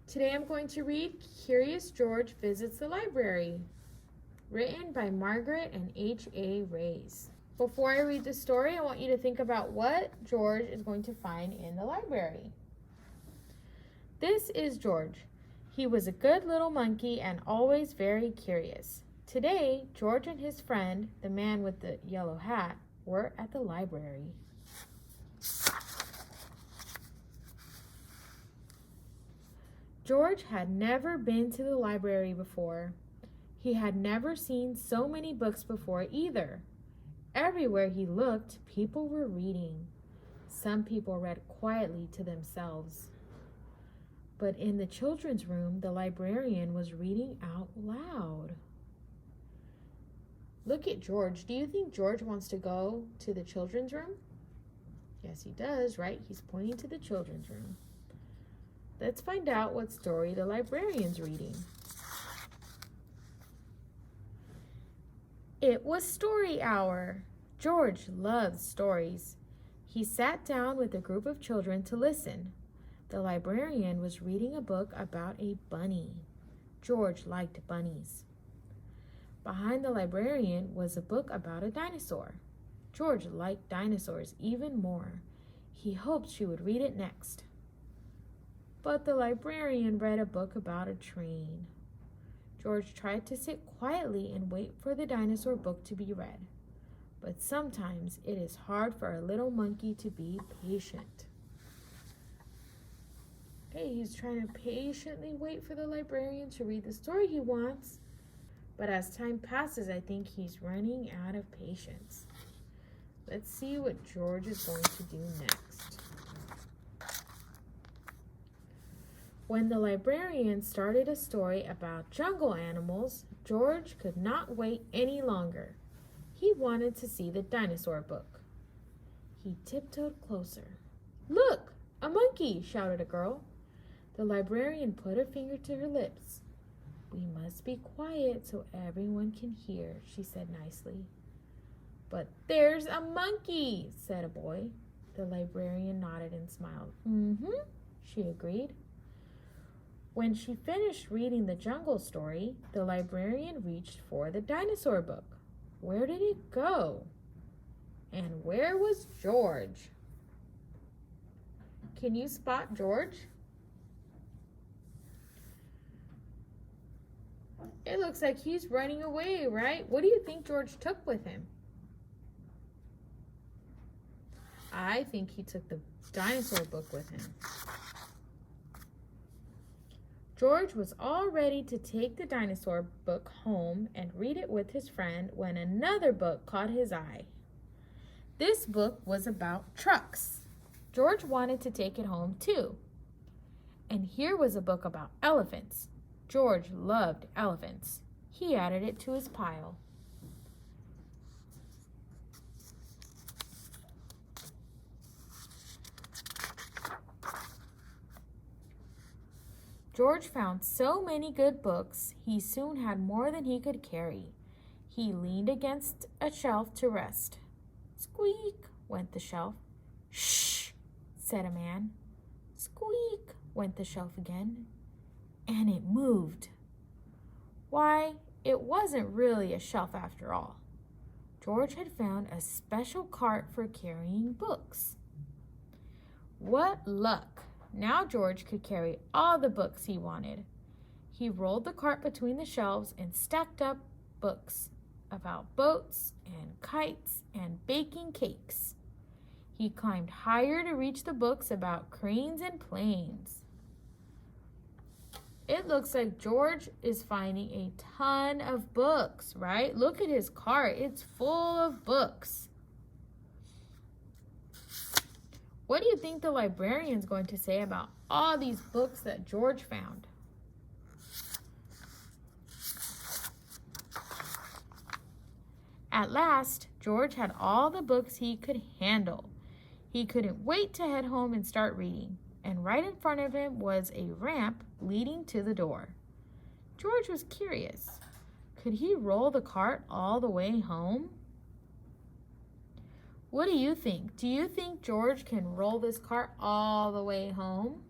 Today I'm going to read Curious George Visits the Library, written by Margaret and H.A. Rays. Before I read the story, I want you to think about what George is going to find in the library. This is George. He was a good little monkey and always very curious. Today, George and his friend, the man with the yellow hat, were at the library. George had never been to the library before. He had never seen so many books before either. Everywhere he looked, people were reading. Some people read quietly to themselves. But in the children's room, the librarian was reading out loud. Look at George. Do you think George wants to go to the children's room? Yes, he does, right? He's pointing to the children's room. Let's find out what story the librarian's reading. It was story hour. George loved stories. He sat down with a group of children to listen. The librarian was reading a book about a bunny. George liked bunnies. Behind the librarian was a book about a dinosaur. George liked dinosaurs even more. He hoped she would read it next. But the librarian read a book about a train. George tried to sit quietly and wait for the dinosaur book to be read. But sometimes it is hard for a little monkey to be patient. Okay, he's trying to patiently wait for the librarian to read the story he wants. But as time passes, I think he's running out of patience. Let's see what George is going to do next. When the librarian started a story about jungle animals, George could not wait any longer. He wanted to see the dinosaur book. He tiptoed closer. "Look, a monkey!" shouted a girl. The librarian put a finger to her lips. "We must be quiet so everyone can hear," she said nicely. "But there's a monkey," said a boy. The librarian nodded and smiled. "Mm-hmm," she agreed. When she finished reading the jungle story, the librarian reached for the dinosaur book. Where did it go? And where was George? Can you spot George? It looks like he's running away, right? What do you think George took with him? I think he took the dinosaur book with him. George was all ready to take the dinosaur book home and read it with his friend when another book caught his eye. This book was about trucks. George wanted to take it home too. And here was a book about elephants. George loved elephants. He added it to his pile. George found so many good books, he soon had more than he could carry. He leaned against a shelf to rest. Squeak, went the shelf. Shh, said a man. Squeak, went the shelf again. And it moved. Why, it wasn't really a shelf after all. George had found a special cart for carrying books. What luck! Now George could carry all the books he wanted. He rolled the cart between the shelves and stacked up books about boats and kites and baking cakes. He climbed higher to reach the books about cranes and planes. It looks like George is finding a ton of books, right? Look at his cart. It's full of books. What do you think the librarian's going to say about all these books that George found? At last, George had all the books he could handle. He couldn't wait to head home and start reading. And right in front of him was a ramp leading to the door. George was curious. Could he roll the cart all the way home? What do you think? Do you think George can roll this cart all the way home?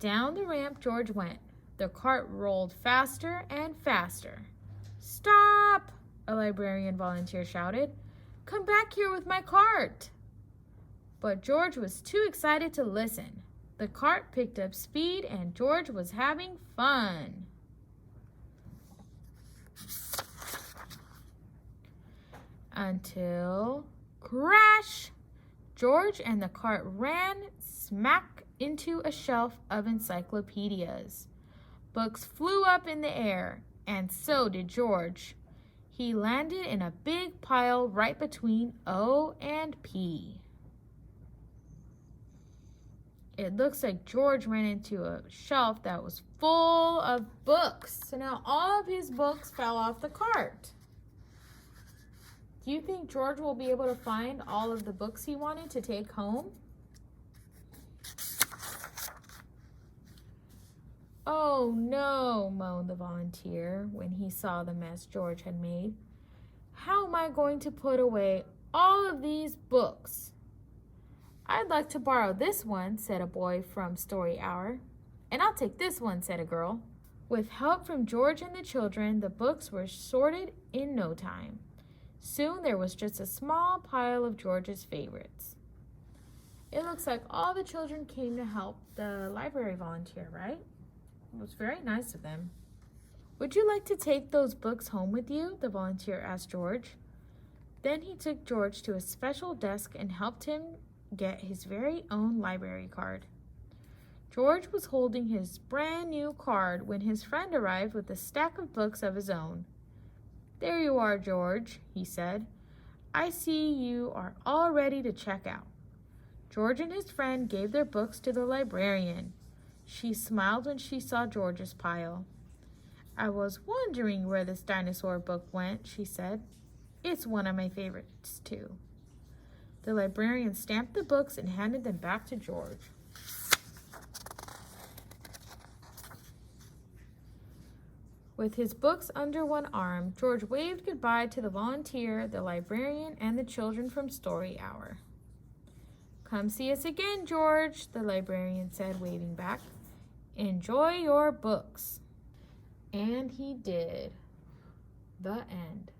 Down the ramp George went. The cart rolled faster and faster. "Stop!" a librarian volunteer shouted. "Come back here with my cart." But George was too excited to listen. The cart picked up speed and George was having fun. Until crash! George and the cart ran smack into a shelf of encyclopedias. Books flew up in the air, and so did George. He landed in a big pile right between O and P. It looks like George ran into a shelf that was full of books. So now all of his books fell off the cart. Do you think George will be able to find all of the books he wanted to take home? "Oh no," moaned the volunteer when he saw the mess George had made. "How am I going to put away all of these books?" "I'd like to borrow this one," said a boy from Story Hour. "And I'll take this one," said a girl. With help from George and the children, the books were sorted in no time. Soon there was just a small pile of George's favorites. It looks like all the children came to help the library volunteer, right? It was very nice of them. "Would you like to take those books home with you?" the volunteer asked George. Then he took George to a special desk and helped him get his very own library card. George was holding his brand new card when his friend arrived with a stack of books of his own. "There you are, George," he said. "I see you are all ready to check out." George and his friend gave their books to the librarian. She smiled when she saw George's pile. "I was wondering where this dinosaur book went," she said. "It's one of my favorites, too." The librarian stamped the books and handed them back to George. With his books under one arm, George waved goodbye to the volunteer, the librarian, and the children from Story Hour. "Come see us again, George," the librarian said, waving back. "Enjoy your books." And he did. The end.